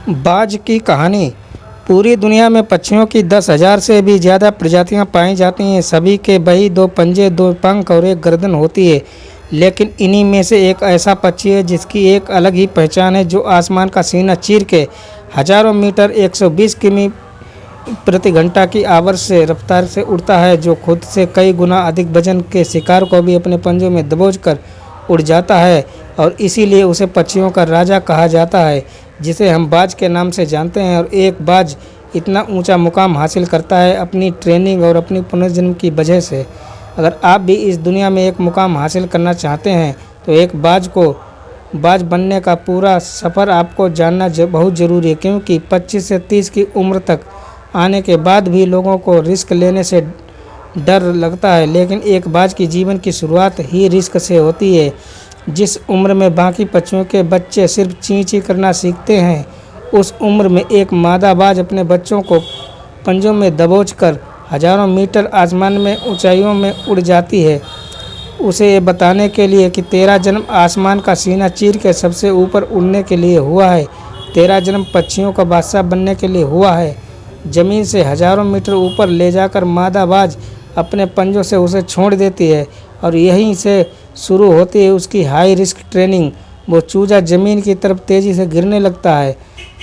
बाज की कहानी। पूरी दुनिया में पक्षियों की 10,000 से भी ज़्यादा प्रजातियां पाई जाती हैं। सभी के वही 2 पंजे, 2 पंख और एक गर्दन होती है। लेकिन इन्हीं में से एक ऐसा पक्षी है जिसकी एक अलग ही पहचान है, जो आसमान का सीना चीर के हजारों मीटर 120 किमी प्रति घंटा की आवर्त से रफ्तार से उड़ता है, जो खुद से कई गुना अधिक वजन के शिकार को भी अपने पंजों में दबोचकर उड़ जाता है। और इसीलिए उसे पक्षियों का राजा कहा जाता है, जिसे हम बाज के नाम से जानते हैं। और एक बाज इतना ऊंचा मुकाम हासिल करता है अपनी ट्रेनिंग और अपनी पुनर्जन्म की वजह से। अगर आप भी इस दुनिया में एक मुकाम हासिल करना चाहते हैं तो एक बाज बनने का पूरा सफ़र आपको जानना बहुत ज़रूरी है, क्योंकि 25 से 30 की उम्र तक आने के बाद भी लोगों को रिस्क लेने से डर लगता है। लेकिन एक बाज की जीवन की शुरुआत ही रिस्क से होती है। जिस उम्र में बाकी पक्षियों के बच्चे सिर्फ चीं चीं करना सीखते हैं, उस उम्र में एक मादा बाज अपने बच्चों को पंजों में दबोचकर हजारों मीटर आसमान में ऊंचाइयों में उड़ जाती है, उसे ये बताने के लिए कि तेरा जन्म आसमान का सीना चीर के सबसे ऊपर उड़ने के लिए हुआ है। तेरा जन्म पक्षियों का बादशाह बनने के लिए हुआ है। ज़मीन से हजारों मीटर ऊपर ले जाकर मादा बाज अपने पंजों से उसे छोड़ देती है, और यहीं से शुरू होती है उसकी हाई रिस्क ट्रेनिंग। वो चूजा ज़मीन की तरफ तेज़ी से गिरने लगता है,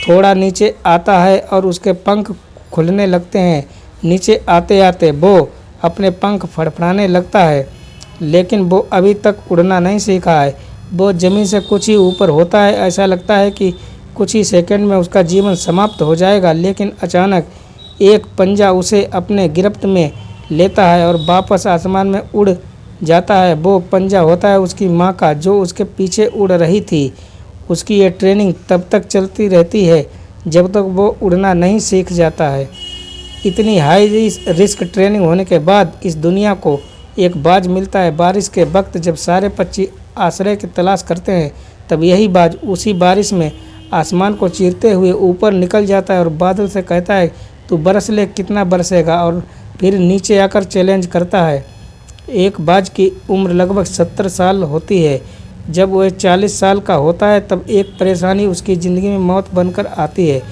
थोड़ा नीचे आता है और उसके पंख खुलने लगते हैं। नीचे आते आते वो अपने पंख फड़फड़ाने लगता है, लेकिन वो अभी तक उड़ना नहीं सीखा है। वो ज़मीन से कुछ ही ऊपर होता है। ऐसा लगता है कि कुछ ही सेकंड में उसका जीवन समाप्त हो जाएगा, लेकिन अचानक एक पंजा उसे अपने गिरफ्त में लेता है और वापस आसमान में उड़ जाता है। वो पंजा होता है उसकी माँ का, जो उसके पीछे उड़ रही थी। उसकी ये ट्रेनिंग तब तक चलती रहती है जब तक वो उड़ना नहीं सीख जाता है। इतनी हाई रिस्क ट्रेनिंग होने के बाद इस दुनिया को एक बाज मिलता है। बारिश के वक्त जब सारे पक्षी आश्रय की तलाश करते हैं, तब यही बाज उसी बारिश में आसमान को चीरते हुए ऊपर निकल जाता है और बादल से कहता है, तू बरस ले, कितना बरसेगा। और फिर नीचे आकर चैलेंज करता है। एक बाज की उम्र लगभग 70 साल होती है। जब वह 40 साल का होता है, तब एक परेशानी उसकी ज़िंदगी में मौत बनकर आती है,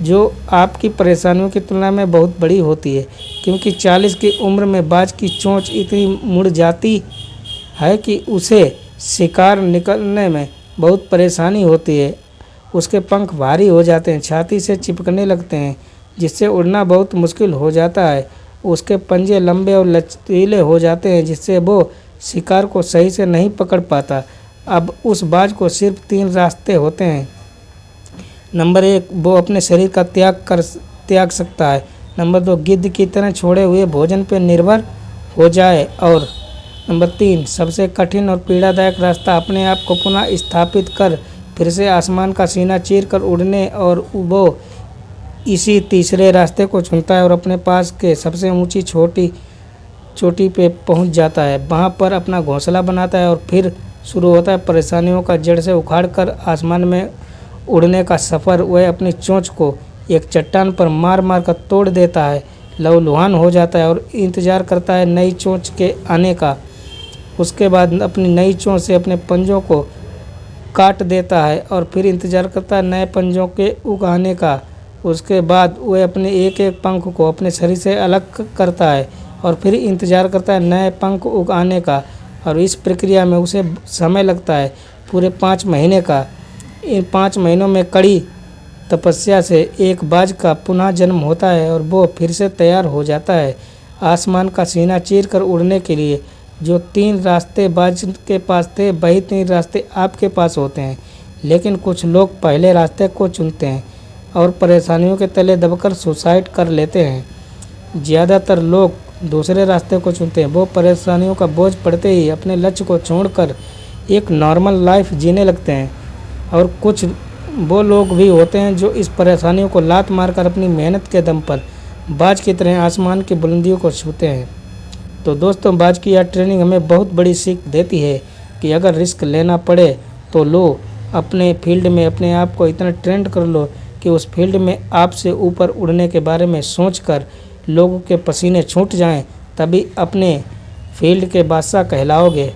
जो आपकी परेशानियों की तुलना में बहुत बड़ी होती है, क्योंकि 40 की उम्र में बाज की चोंच इतनी मुड़ जाती है कि उसे शिकार निकलने में बहुत परेशानी होती है। उसके पंख भारी हो जाते हैं, छाती से चिपकने लगते हैं, जिससे उड़ना बहुत मुश्किल हो जाता है। उसके पंजे लंबे और लचीले हो जाते हैं, जिससे वो शिकार को सही से नहीं पकड़ पाता। अब उस बाज को सिर्फ 3 रास्ते होते हैं। नंबर 1, वो अपने शरीर का त्याग सकता है। नंबर 2, गिद्ध की तरह छोड़े हुए भोजन पर निर्भर हो जाए। और नंबर 3, सबसे कठिन और पीड़ादायक रास्ता, अपने आप को पुनः स्थापित कर फिर से आसमान का सीना चीर कर उड़ने। और वो इसी तीसरे रास्ते को चुनता है और अपने पास के सबसे ऊंची चोटी पे पहुंच जाता है। वहां पर अपना घोंसला बनाता है और फिर शुरू होता है परेशानियों का जड़ से उखाड़ कर आसमान में उड़ने का सफ़र। वह अपनी चोंच को एक चट्टान पर मार मार कर तोड़ देता है, लहूलुहान हो जाता है और इंतज़ार करता है नई चोंच के आने का। उसके बाद अपनी नई चोंच से अपने पंजों को काट देता है और फिर इंतज़ार करता है नए पंजों के उगाने का। उसके बाद वह अपने एक एक पंख को अपने शरीर से अलग करता है और फिर इंतज़ार करता है नए पंख उगाने का। और इस प्रक्रिया में उसे समय लगता है पूरे 5 महीने का। इन 5 महीनों में कड़ी तपस्या से एक बाज का पुनः जन्म होता है और वो फिर से तैयार हो जाता है आसमान का सीना चीर कर उड़ने के लिए। जो 3 रास्ते बाज के पास थे, वही 3 रास्ते आपके पास होते हैं। लेकिन कुछ लोग पहले रास्ते को चुनते हैं और परेशानियों के तले दबकर सुसाइड कर लेते हैं। ज़्यादातर लोग दूसरे रास्ते को चुनते हैं। वो परेशानियों का बोझ पड़ते ही अपने लक्ष्य को छोड़कर एक नॉर्मल लाइफ जीने लगते हैं। और कुछ वो लोग भी होते हैं जो इस परेशानियों को लात मारकर अपनी मेहनत के दम पर बाज की तरह आसमान की बुलंदियों को छूते हैं। तो दोस्तों, बाज की यह ट्रेनिंग हमें बहुत बड़ी सीख देती है कि अगर रिस्क लेना पड़े तो लो। अपने फील्ड में अपने आप को इतना ट्रेंड कर लो कि उस फील्ड में आपसे ऊपर उड़ने के बारे में सोचकर लोगों के पसीने छूट जाएं, तभी अपने फील्ड के बादशाह कहलाओगे।